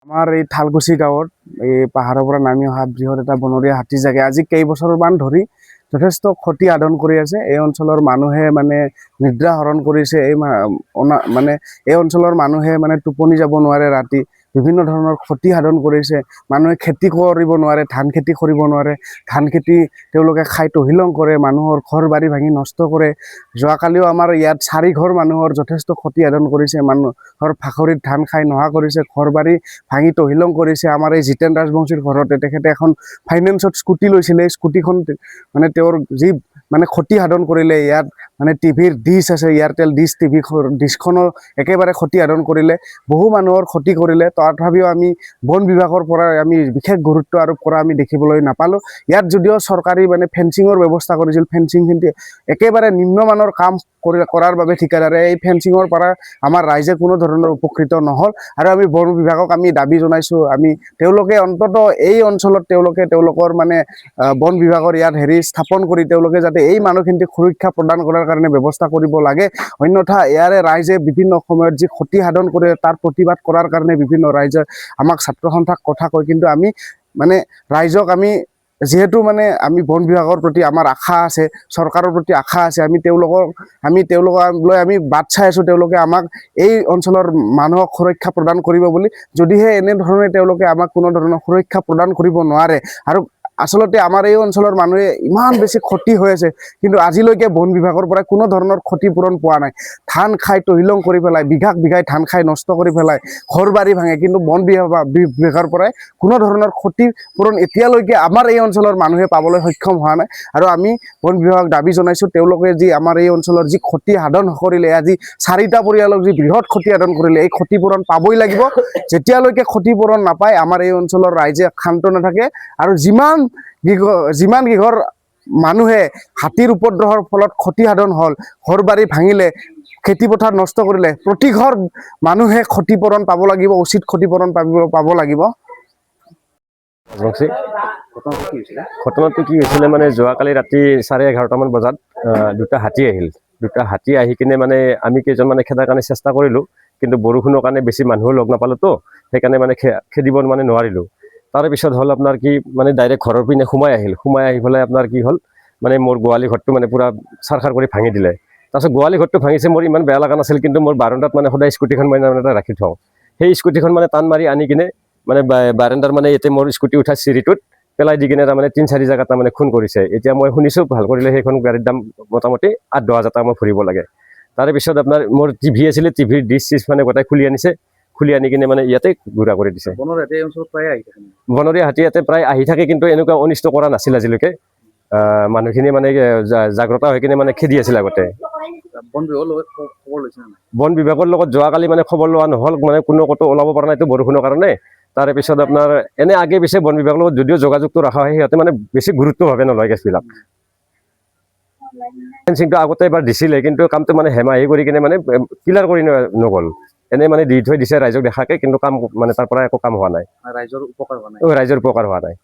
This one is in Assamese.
আমাৰ এই ঠালকুছি গাঁৱত এই পাহাৰৰ পৰা নামি অহা বৃহৎ এটা বনৰীয়া হাতী জাগে আজি কেইবছৰমান ধৰি যথেষ্ট ক্ষতি সাধন কৰি আছে। এই অঞ্চলৰ মানুহে মানে নিদ্ৰা হৰণ কৰিছে। মানে এই অঞ্চলৰ মানুহে মানে টোপনি যাব নোৱাৰে ৰাতি। বিভিন্ন ধৰণৰ ক্ষতি সাধন কৰিছে। মানুহে খেতি কৰিব নোৱাৰে, ধান খেতি কৰিব নোৱাৰে। ধান খেতি তেওঁলোকে খাই তহিলং কৰে, মানুহৰ ঘৰ বাৰী ভাঙি নষ্ট কৰে। যোৱাকালিও আমাৰ ইয়াত 4 ঘৰ মানুহৰ যথেষ্ট ক্ষতি সাধন কৰিছে। মানুহৰ ফাখৰিত ধান খাই নোহোৱা কৰিছে, ঘৰ বাৰী ভাঙি তহিলং কৰিছে। আমাৰ এই জিতেন ৰাজবংশীৰ ঘৰতে তেখেতে এখন ফাইনেন্সত স্কুটি লৈছিলে। স্কুটিখন মানে তেওঁৰ যি মানে ক্ষতি সাধন কৰিলে। ইয়াত মানে টিভিৰ ডিছ আছে, এয়াৰটেল ডিছ টিভি ডিছখনো একেবাৰে ক্ষতি সাধন কৰিলে। বহু মানুহৰ ক্ষতি কৰিলে। তথাপিও আমি বন বিভাগৰ পৰা আমি বিশেষ গুৰুত্ব আৰোপ কৰা আমি দেখিবলৈ নাপালোঁ। ইয়াত যদিও চৰকাৰী মানে ফেঞ্চিঙৰ ব্যৱস্থা কৰিছিল, ফেঞ্চিংখিনি একেবাৰে নিম্নমানৰ কাম কৰাৰ বাবে ঠিকাদাৰে এই ফেঞ্চিঙৰ পৰা আমাৰ ৰাইজে কোনো ধৰণৰ উপকৃত নহ'ল। আৰু আমি বন বিভাগক আমি দাবী জনাইছোঁ, তেওঁলোকে অন্তত এই অঞ্চলত তেওঁলোকৰ মানে বন বিভাগৰ ইয়াত স্থাপন কৰি তেওঁলোকে যাতে এই মানুহখিনিক সুৰক্ষা প্ৰদান কৰাৰ কাৰণে ব্যৱস্থা কৰিব লাগে। অন্যথা ইয়াৰে ৰাইজে বিভিন্ন সময়ত যি ক্ষতি সাধন কৰে তাৰ প্ৰতিবাদ কৰাৰ কাৰণে বিভিন্ন ৰাইজে আমাক ছাত্ৰ সন্থাক কথা কয়। কিন্তু আমি মানে ৰাইজক যিহেতু মানে আমি বন বিভাগৰ প্ৰতি আমাৰ আশা আছে, চৰকাৰৰ প্ৰতি আশা আছে, আমি তেওঁলোকক লৈ বাট চাই আছোঁ। তেওঁলোকে আমাক এই অঞ্চলৰ মানুহক সুৰক্ষা প্ৰদান কৰিব বুলি। যদিহে এনেধৰণে তেওঁলোকে আমাক কোনো ধৰণৰ সুৰক্ষা প্ৰদান কৰিব নোৱাৰে, আৰু আচলতে আমাৰ এই অঞ্চলৰ মানুহে ইমান বেছি ক্ষতি হৈ আছে, কিন্তু আজিলৈকে বন বিভাগৰ পৰা কোনো ধৰণৰ ক্ষতিপূৰণ পোৱা নাই। ধান খাই তহিলং কৰি পেলাই, বিঘাই ধান খাই নষ্ট কৰি পেলাই, ঘৰ বাৰী ভাঙে, কিন্তু বন বিভাগৰ পৰাই কোনো ধৰণৰ ক্ষতিপূৰণ এতিয়ালৈকে আমাৰ এই অঞ্চলৰ মানুহে পাবলৈ সক্ষম হোৱা নাই। আৰু আমি বন বিভাগক দাবী জনাইছোঁ, তেওঁলোকে যি আমাৰ এই অঞ্চলৰ যি ক্ষতি সাধন কৰিলে, আজি 4টা পৰিয়ালক যি বৃহৎ ক্ষতি সাধন কৰিলে, এই ক্ষতিপূৰণ পাবই লাগিব। যেতিয়ালৈকে ক্ষতিপূৰণ নাপায় আমাৰ এই অঞ্চলৰ ৰাইজে ক্ষান্ত নাথাকে। আৰু যিমান কিঘৰ মানুহে হাতীৰ উপদ্ৰৱৰ ফলত ক্ষতি সাধন হ'ল, ঘৰ বাৰী ভাঙিলে, খেতি পথাৰ নষ্ট কৰিলে, প্ৰতি ঘৰ মানুহে ক্ষতিপূৰণ পাব লাগিব, উচিত ক্ষতিপূৰণ পাব লাগিব। ঘটনাটো কি হৈছিলে মানে যোৱাকালি ৰাতি 11:30মান বজাত 2টা হাতী আহিল। 2টা হাতী আহি কিনে মানে আমি কেইজন মানে খেদাৰ কাৰণে চেষ্টা কৰিলোঁ, কিন্তু বৰষুণৰ কাৰণে বেছি মানুহো লগ নাপালোঁতো, সেইকাৰণে মানে খেদিব মানে নোৱাৰিলোঁ। তাৰে পিছত হ'ল আপোনাৰ কি মানে ডাইৰেক্ট ঘৰৰ পিনে সোমাই আহি পেলাই আপোনাৰ কি হ'ল মানে মোৰ গোৱালি ঘৰটো মানে পূৰা চাৰখাৰ কৰি ভাঙি দিলে। তাৰপিছত গোৱালি ঘৰটো ভাঙিছে, মোৰ ইমান বেয়া লগা নাছিল, কিন্তু মোৰ বাৰাণ্ডাত মানে সদায় স্কুটিখন মই ৰাখি থওঁ। সেই স্কুটিখন মানে টান মাৰি আনি কিনে মানে বাৰাণ্ডাৰ মানে ইয়াতে মোৰ স্কুটি উঠা চিৰিটোত পেলাই দি কিনে তাৰমানে 3-4 জেগাত তাৰমানে খুন কৰিছে। এতিয়া মই শুনিছোঁ ভাল কৰিলে সেইখন গাড়ীৰ দাম মোটামুটি 8-10 হাজাৰ টকা মই ভৰিব লাগে। তাৰে পিছত আপোনাৰ মোৰ টিভি আছিলে, টিভিৰ ডিছ মানে গোটাই খুলি আনি কিনে মানে ইয়াতে গুড়া কৰি দিছে। বনৰীয়া হাতী ইয়াতে প্ৰায় আহি থাকে, কিন্তু এনেকুৱা অনিষ্ট কৰা নাছিল আজিলৈকে। মানুহখিনি মানে জাগ্ৰত হৈ কিনে মানে খেদি আছিল আগতে। বন বিভাগৰ লগত যোৱাকালি মানে খবৰ লোৱা নহ'ল, মানে কোনো ক'তো ওলাব পৰা নাইতো বৰষুণৰ কাৰণে। তাৰে পিছত আপোনাৰ এনে আগে পিছে বন বিভাগৰ লগত যদিও যোগাযোগটো ৰখা হয়, সিহঁতে মানে বেছি গুৰুত্বভাৱে নলয় কেছবিলাক। ফেঞ্চিংটো আগতে এবাৰ দিছিলে, কিন্তু কামটো মানে হেমাহি কৰি কিনে মানে ক্লিয়াৰ কৰি নগ'ল। এনেই মানে দি থৈ দিছে ৰাইজক দেখাকে, কিন্তু কাম মানে তাৰ পৰা একো কাম হোৱা নাই। ৰাইজৰ উপকাৰ হোৱা নাই।